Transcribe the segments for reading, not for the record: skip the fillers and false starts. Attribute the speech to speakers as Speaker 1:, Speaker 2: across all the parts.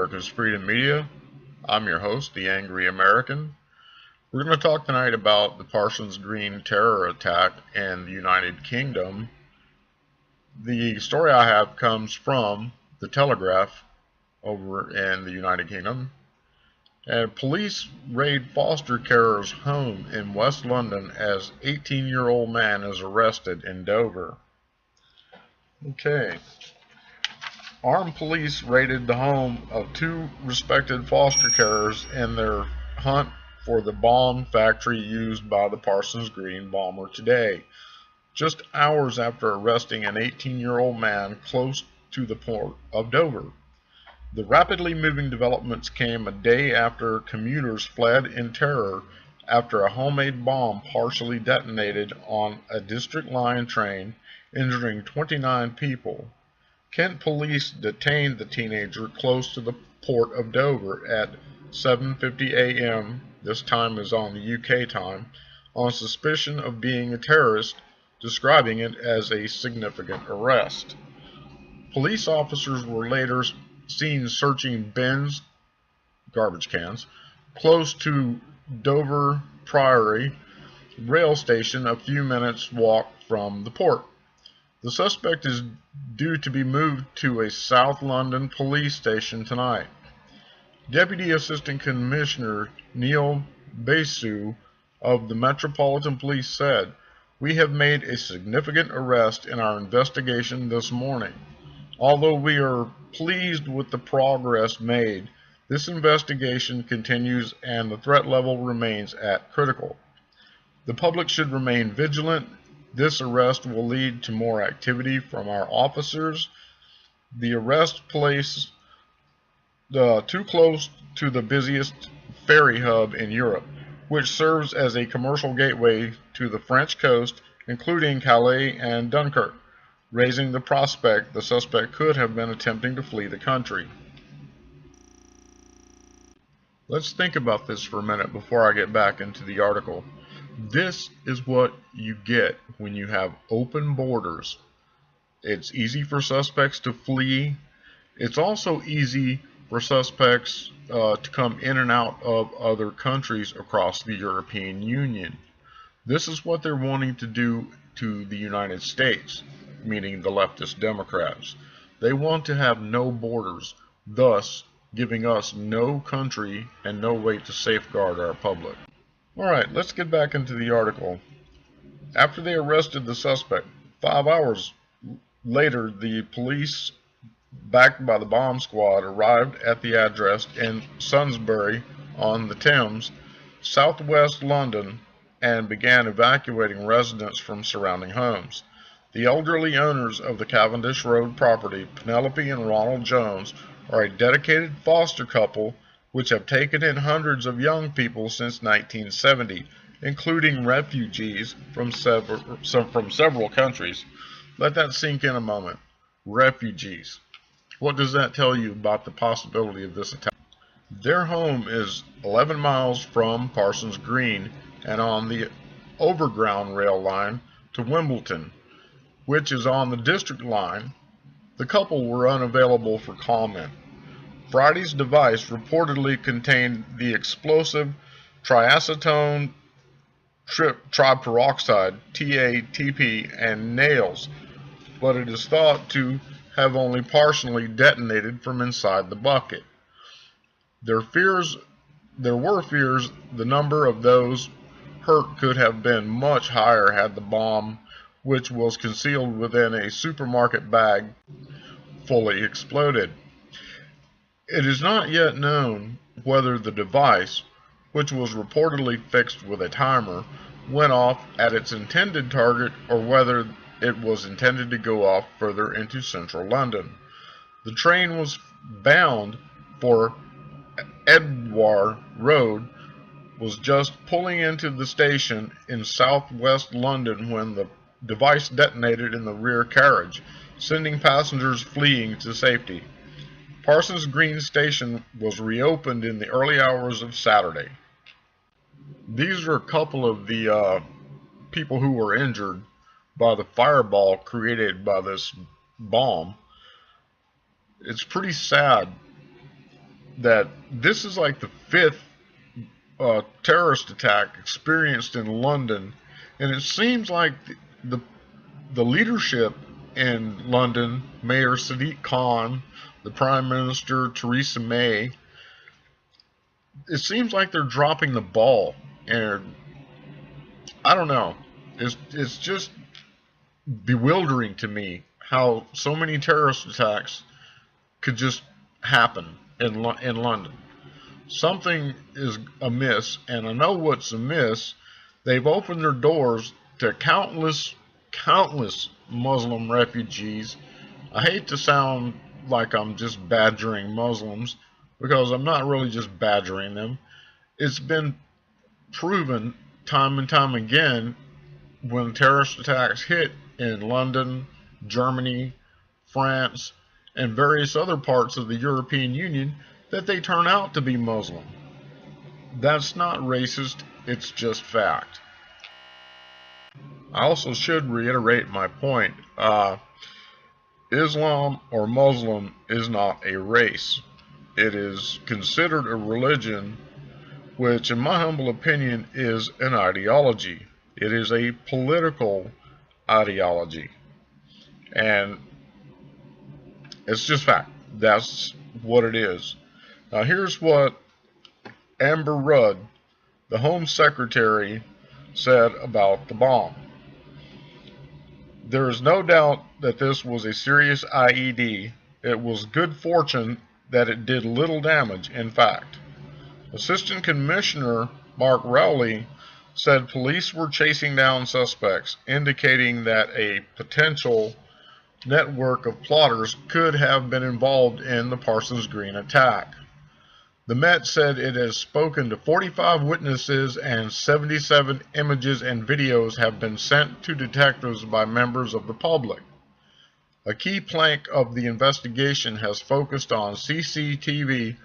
Speaker 1: America's freedom media. I'm your host, the Angry American. We're going to talk tonight about the Parsons Green terror attack in the United Kingdom. The story I have comes from the Telegraph over in the United Kingdom. And police raid foster carer's home in West London as 18-year-old man is arrested in Dover. Okay. Armed police raided the home of two respected foster carers in their hunt for the bomb factory used by the Parsons Green bomber today, just hours after arresting an 18-year-old man close to the port of Dover. The rapidly moving developments came a day after commuters fled in terror after a homemade bomb partially detonated on a District Line train, injuring 29 people. Kent police detained the teenager close to the port of Dover at 7:50 a.m., this time is on the UK time, on suspicion of being a terrorist, describing it as a significant arrest. Police officers were later seen searching bins, garbage cans, close to Dover Priory rail station, a few minutes walk from the port. The suspect is due to be moved to a South London police station tonight. Deputy Assistant Commissioner Neil Basu of the Metropolitan Police said, "We have made a significant arrest in our investigation this morning. Although we are pleased with the progress made, this investigation continues and the threat level remains at critical. The public should remain vigilant. This arrest will lead to more activity from our officers. The arrest place too close to the busiest ferry hub in Europe, which serves as a commercial gateway to the French coast, including Calais and Dunkirk, raising the prospect the suspect could have been attempting to flee the country." Let's think about this for a minute before I get back into the article. This is what you get when you have open borders. It's easy for suspects to flee. It's also easy for suspects to come in and out of other countries across the European Union. This is what they're wanting to do to the United States, meaning the leftist Democrats. They want to have no borders, thus giving us no country and no way to safeguard our public. Alright, let's get back into the article. After they arrested the suspect, 5 hours later, the police, backed by the bomb squad, arrived at the address in Salisbury on the Thames, southwest London, and began evacuating residents from surrounding homes. The elderly owners of the Cavendish Road property, Penelope and Ronald Jones, are a dedicated foster couple which have taken in hundreds of young people since 1970, including refugees from several countries. Let that sink in a moment. Refugees. What does that tell you about the possibility of this attack? Their home is 11 miles from Parsons Green and on the overground rail line to Wimbledon, which is on the District Line. The couple were unavailable for comment. Friday's device reportedly contained the explosive triacetone triperoxide, TATP, and nails, but it is thought to have only partially detonated from inside the bucket. There were fears the number of those hurt could have been much higher had the bomb, which was concealed within a supermarket bag, fully exploded. It is not yet known whether the device, which was reportedly fixed with a timer, went off at its intended target or whether it was intended to go off further into central London. The train was bound for Edgware Road, was just pulling into the station in southwest London when the device detonated in the rear carriage, sending passengers fleeing to safety. Parsons Green Station was reopened in the early hours of Saturday. These are a couple of the people who were injured by the fireball created by this bomb. It's pretty sad that this is like the fifth terrorist attack experienced in London, and it seems like the the leadership in London, Mayor Sadiq Khan, the Prime Minister Theresa May, it seems like they're dropping the ball, and I don't know. It's just bewildering to me how so many terrorist attacks could just happen in London. Something is amiss, and I know what's amiss. They've opened their doors to countless Muslim refugees. I hate to sound like I'm just badgering Muslims, because I'm not really just badgering them. It's been proven time and time again when terrorist attacks hit in London, Germany, France, and various other parts of the European Union that they turn out to be Muslim. That's not racist, it's just fact. I also should reiterate my point. Islam or Muslim is not a race. It is considered a religion, which in my humble opinion is an ideology. It is a political ideology. And it's just fact. That's what it is. Now here's what Amber Rudd, the Home Secretary, said about the bomb. There is no doubt that this was a serious IED. It was good fortune that it did little damage, in fact. Assistant Commissioner Mark Rowley said police were chasing down suspects, indicating that a potential network of plotters could have been involved in the Parsons Green attack. The Met said it has spoken to 45 witnesses and 77 images and videos have been sent to detectives by members of the public. A key plank of the investigation has focused on CCTV,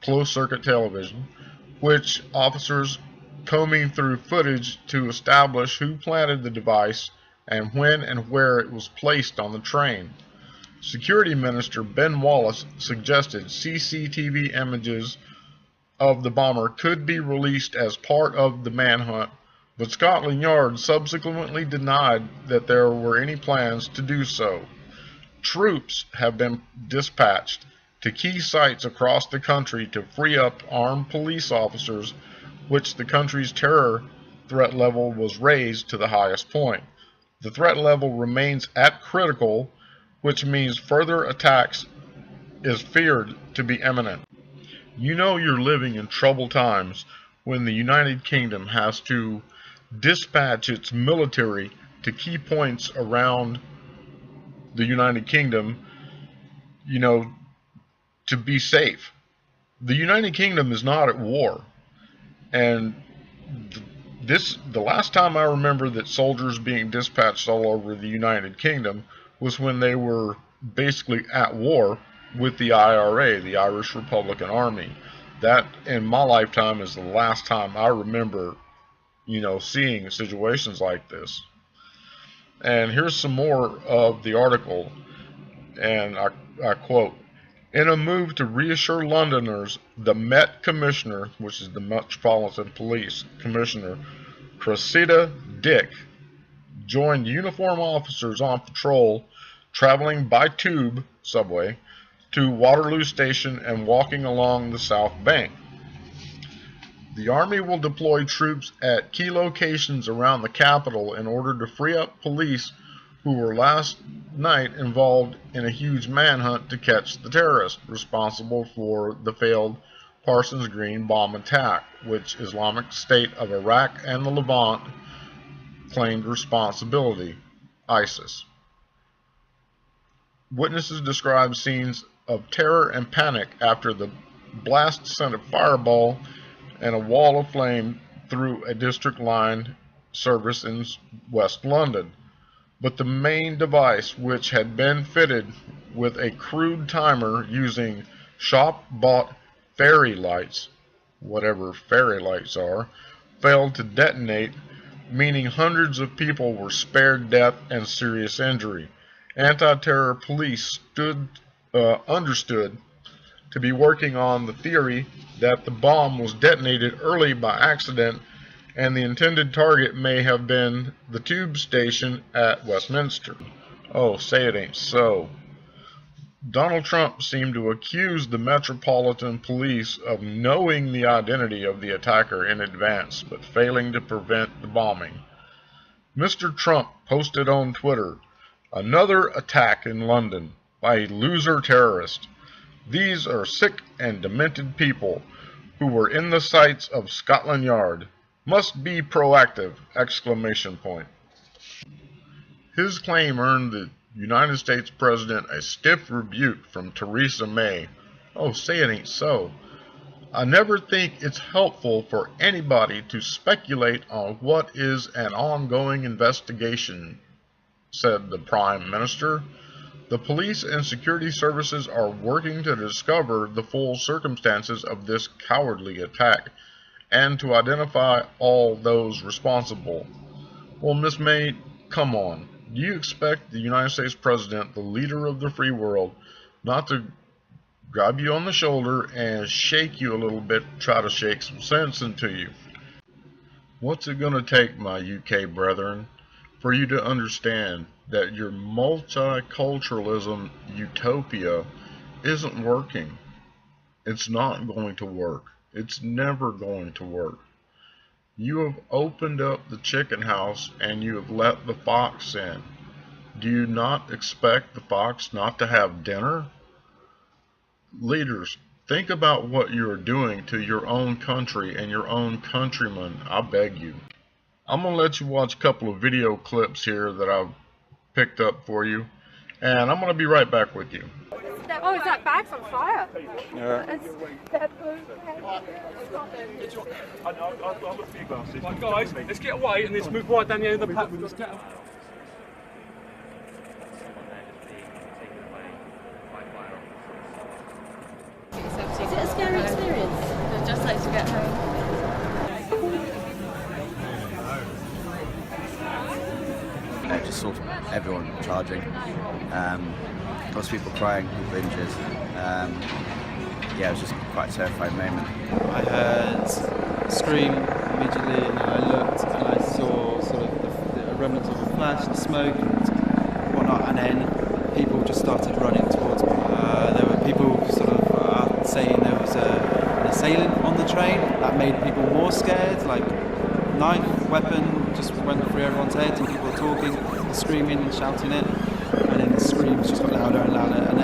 Speaker 1: closed-circuit television, which officers combing through footage to establish who planted the device and when and where it was placed on the train. Security Minister Ben Wallace suggested CCTV images of the bomber could be released as part of the manhunt, but Scotland Yard subsequently denied that there were any plans to do so. Troops have been dispatched to key sites across the country to free up armed police officers, which the country's terror threat level was raised to the highest point. The threat level remains at critical, which means further attacks is feared to be imminent. You know you're living in troubled times when the United Kingdom has to dispatch its military to key points around the United Kingdom, to be safe. The United Kingdom is not at war, and the last time I remember that soldiers being dispatched all over the United Kingdom was when they were basically at war with the IRA, the Irish Republican Army. That, in my lifetime, is the last time I remember, seeing situations like this. And here's some more of the article, and I quote, "In a move to reassure Londoners, the Met Commissioner, which is the Metropolitan Police Commissioner, Cressida Dick, joined uniformed officers on patrol, traveling by tube, subway, to Waterloo Station and walking along the South Bank. The Army will deploy troops at key locations around the capital in order to free up police who were last night involved in a huge manhunt to catch the terrorists responsible for the failed Parsons Green bomb attack, which Islamic State of Iraq and the Levant claimed responsibility, ISIS. Witnesses described scenes of terror and panic after the blast sent a fireball and a wall of flame through a district line service in West London. But the main device, which had been fitted with a crude timer using shop-bought fairy lights, whatever fairy lights are, failed to detonate, meaning hundreds of people were spared death and serious injury. Anti-terror police understood to be working on the theory that the bomb was detonated early by accident and the intended target may have been the tube station at Westminster. Oh, say it ain't so. Donald Trump seemed to accuse the Metropolitan Police of knowing the identity of the attacker in advance, but failing to prevent the bombing. Mr. Trump posted on Twitter, "Another attack in London by a loser terrorist. These are sick and demented people who were in the sights of Scotland Yard. Must be proactive!" Exclamation point. His claim earned the United States President a stiff rebuke from Theresa May. Oh, say it ain't so. "I never think it's helpful for anybody to speculate on what is an ongoing investigation," said the Prime Minister. "The police and security services are working to discover the full circumstances of this cowardly attack and to identify all those responsible." Well, Miss May, come on. Do you expect the United States President, the leader of the free world, not to grab you on the shoulder and shake you a little bit, try to shake some sense into you? What's it going to take, my UK brethren, for you to understand that your multiculturalism utopia isn't working? It's not going to work. It's never going to work. You have opened up the chicken house and you have let the fox in. Do you not expect the fox not to have dinner? Leaders, think about what you are doing to your own country and your own countrymen, I beg you. I'm going to let you watch a couple of video clips here that I've picked up for you, and I'm going to be right back with you.
Speaker 2: Oh, is that bag's on fire?
Speaker 3: Yeah.
Speaker 4: I'll look for your glasses. Right, guys, let's get away and let's move right down the end of the platform. Let's get away.
Speaker 2: Is it a scary experience? I'd just like to get home.
Speaker 3: I just saw everyone charging. Lots of people crying, people injured. Yeah, it was just quite a terrifying moment.
Speaker 5: I heard a scream immediately, and then I looked and I saw sort of the remnants of a flash, the smoke, and whatnot, and then people just started running towards me. There were people sort of saying there was an assailant on the train. That made people more scared, like knife, weapon, just went through everyone's heads, and people were talking, screaming and shouting it, and then the screams just got louder and louder, and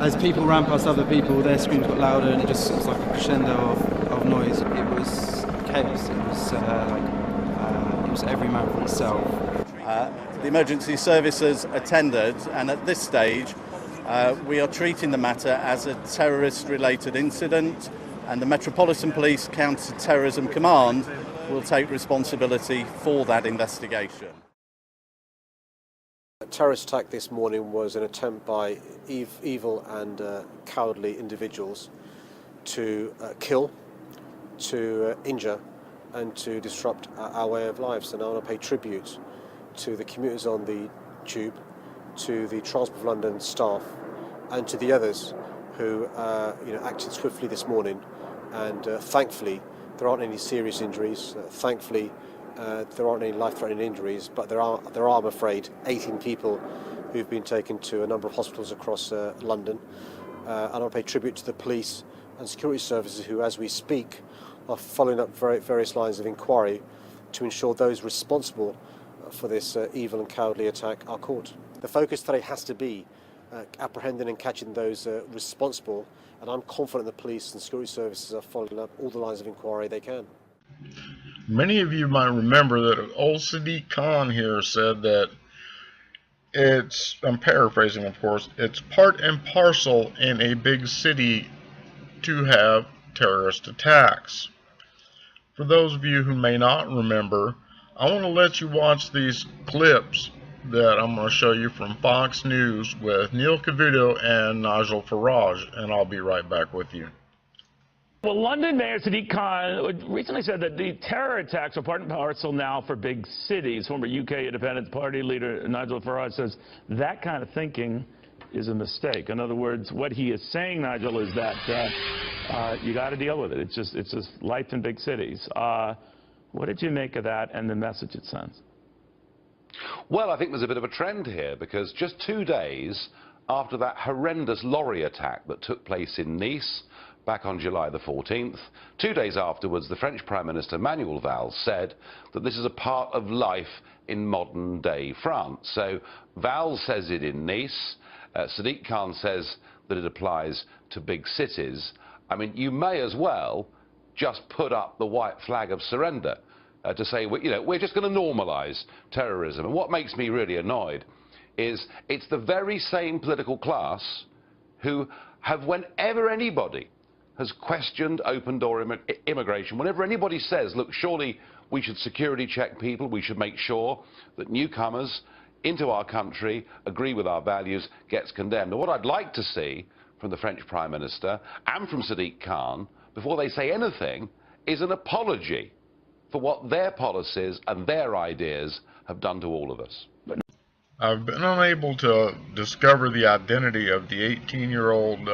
Speaker 5: as people ran past other people, their screams got louder, and it was like a crescendo of noise. It was chaos. It was every man for himself.
Speaker 6: The emergency services attended, and at this stage we are treating the matter as a terrorist-related incident, and the Metropolitan Police Counter-Terrorism Command will take responsibility for that investigation.
Speaker 7: A terrorist attack this morning was an attempt by evil and cowardly individuals to kill, to injure, and to disrupt our way of life. And I want to pay tribute to the commuters on the tube, to the Transport for London staff, and to the others who acted swiftly this morning. And thankfully, there aren't any serious injuries. Thankfully, there aren't any life-threatening injuries, but there are, I'm afraid, 18 people who've been taken to a number of hospitals across London. And I'll pay tribute to the police and security services who, as we speak, are following up various lines of inquiry to ensure those responsible for this evil and cowardly attack are caught. The focus today has to be apprehending and catching those responsible, and I'm confident the police and security services are following up all the lines of inquiry they can.
Speaker 1: Many of you might remember that old Sadiq Khan here said that it's, I'm paraphrasing of course, it's part and parcel in a big city to have terrorist attacks. For those of you who may not remember, I want to let you watch these clips that I'm going to show you from Fox News with Neil Cavuto and Nigel Farage, and I'll be right back with you.
Speaker 8: Well, London Mayor Sadiq Khan recently said that the terror attacks are part and parcel now for big cities. Former UK Independence Party leader Nigel Farage says that kind of thinking is a mistake. In other words, what he is saying, Nigel, is that you got to deal with it. It's just life in big cities. What did you make of that and the message it sends?
Speaker 9: Well, I think there's a bit of a trend here, because just 2 days after that horrendous lorry attack that took place in Nice back on July the 14th, 2 days afterwards, the French Prime Minister Manuel Valls said that this is a part of life in modern-day France. So Valls says it in Nice. Sadiq Khan says that it applies to big cities. I mean, you may as well just put up the white flag of surrender to say, we're just going to normalise terrorism. And what makes me really annoyed is it's the very same political class who have, whenever anybody has questioned open-door immigration, whenever anybody says, look, surely we should security check people, we should make sure that newcomers into our country agree with our values, gets condemned. And what I'd like to see from the French Prime Minister and from Sadiq Khan, before they say anything, is an apology for what their policies and their ideas have done to all of us.
Speaker 1: I've been unable to discover the identity of the 18-year-old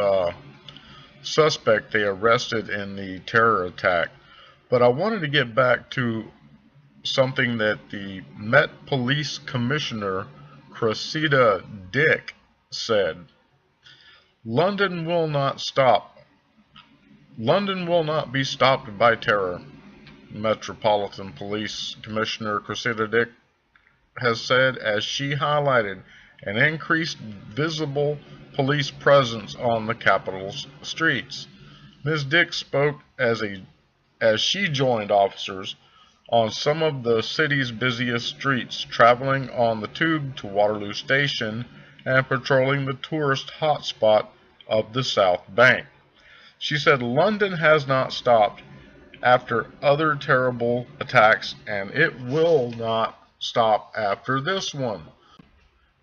Speaker 1: suspect they arrested in the terror attack, but I wanted to get back to something that the Met Police Commissioner Cressida Dick said. London will not be stopped by terror. Metropolitan Police Commissioner Cressida Dick has said, as she highlighted an increased visible police presence on the capital's streets. Ms. Dick spoke as she joined officers on some of the city's busiest streets, traveling on the tube to Waterloo Station and patrolling the tourist hotspot of the South Bank. She said London has not stopped after other terrible attacks, and it will not stop after this one.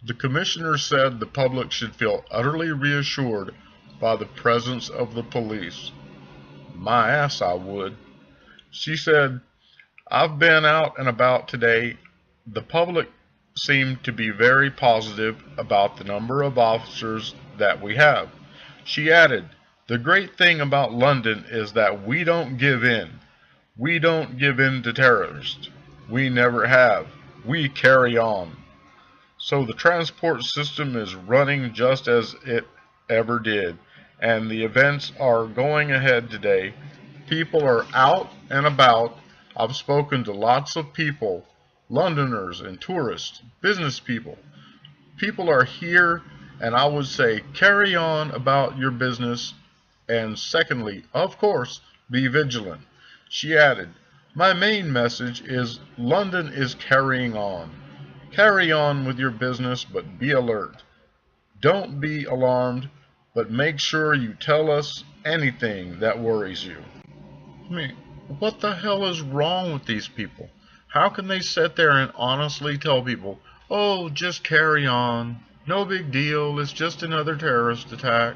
Speaker 1: The commissioner said the public should feel utterly reassured by the presence of the police. My ass, I would. She said, I've been out and about today. The public seemed to be very positive about the number of officers that we have. She added, the great thing about London is that we don't give in. We don't give in to terrorists. We never have. We carry on. So the transport system is running just as it ever did, and the events are going ahead today. People are out and about. I've spoken to lots of people, Londoners and tourists, business people. People are here, and I would say carry on about your business, and secondly, of course, be vigilant. She added, my main message is London is carrying on. Carry on with your business, but be alert. Don't be alarmed, but make sure you tell us anything that worries you. I mean, what the hell is wrong with these people? How can they sit there and honestly tell people, oh, just carry on, no big deal, it's just another terrorist attack?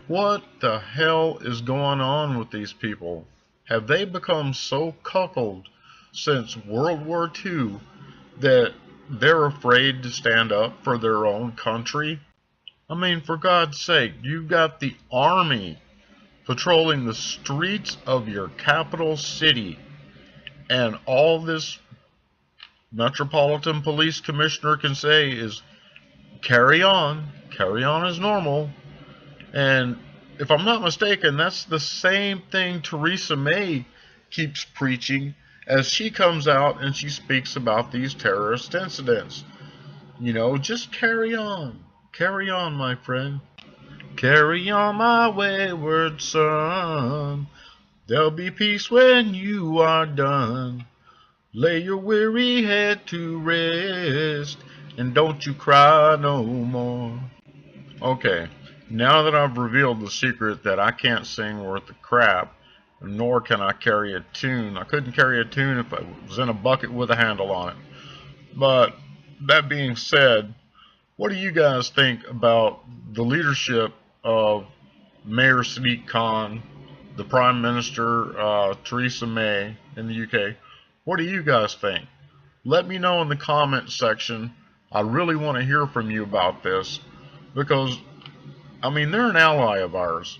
Speaker 1: What the hell is going on with these people? Have they become so cuckolded since World War II that they're afraid to stand up for their own country? I mean, for God's sake, you've got the army patrolling the streets of your capital city, and all this Metropolitan Police Commissioner can say is carry on as normal. And if I'm not mistaken, that's the same thing Theresa May keeps preaching as she comes out and she speaks about these terrorist incidents. You know, just carry on, my friend. Carry on, my wayward son. There'll be peace when you are done. Lay your weary head to rest, and don't you cry no more. Okay, now that I've revealed the secret that I can't sing worth a crap, nor can I carry a tune. I couldn't carry a tune if I was in a bucket with a handle on it. But that being said, what do you guys think about the leadership of Mayor Sadiq Khan, the Prime Minister Theresa May in the UK? What do you guys think? Let me know in the comment section. I really want to hear from you about this. because, I mean, they're an ally of ours,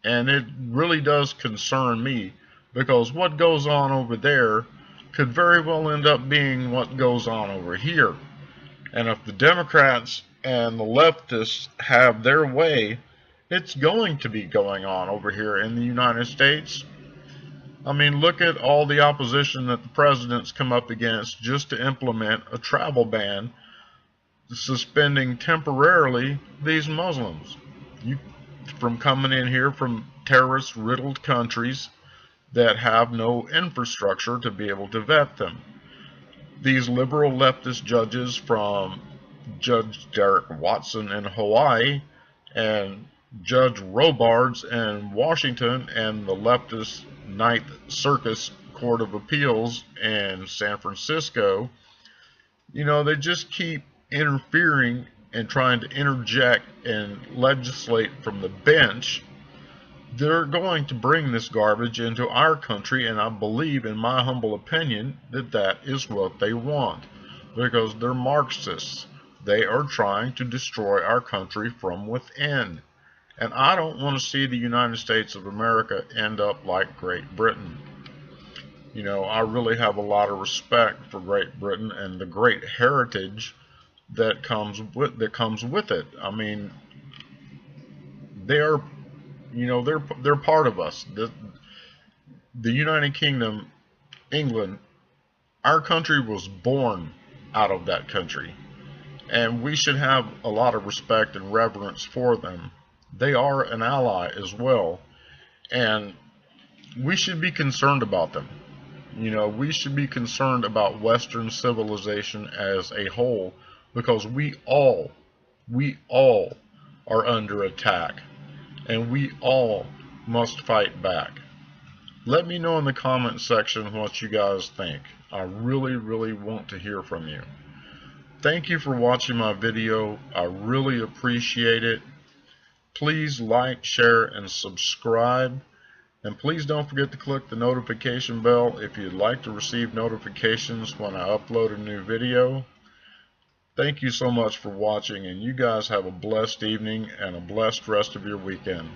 Speaker 1: and it really does concern me, because what goes on over there could very well end up being what goes on over here. And if the Democrats and the leftists have their way, it's going to be going on over here in the United States. I mean, look at all the opposition that the president's come up against just to implement a travel ban, suspending temporarily these Muslims from coming in here from terrorist-riddled countries that have no infrastructure to be able to vet them. These liberal leftist judges, from Judge Derek Watson in Hawaii and Judge Robards in Washington and the leftist Ninth Circuit Court of Appeals in San Francisco, you know, they just keep interfering and trying to interject and legislate from the bench. They're going to bring this garbage into our country, and I believe, in my humble opinion, that that is what they want, because they're Marxists. They are trying to destroy our country from within. And I don't want to see the United States of America end up like Great Britain. You know, I really have a lot of respect for Great Britain and the great heritage that comes with it. I mean, they're, you know, they're part of us. The United Kingdom, England, our country was born out of that country, and we should have a lot of respect and reverence for them. They are an ally as well, and we should be concerned about them. You know, we should be concerned about Western civilization as a whole, because we all are under attack, and we all must fight back. Let me know in the comment section what you guys think. I really want to hear from you. Thank you for watching my video. I really appreciate it. Please like, share, and subscribe. And please don't forget to click the notification bell if you'd like to receive notifications when I upload a new video. Thank you so much for watching, and you guys have a blessed evening and a blessed rest of your weekend.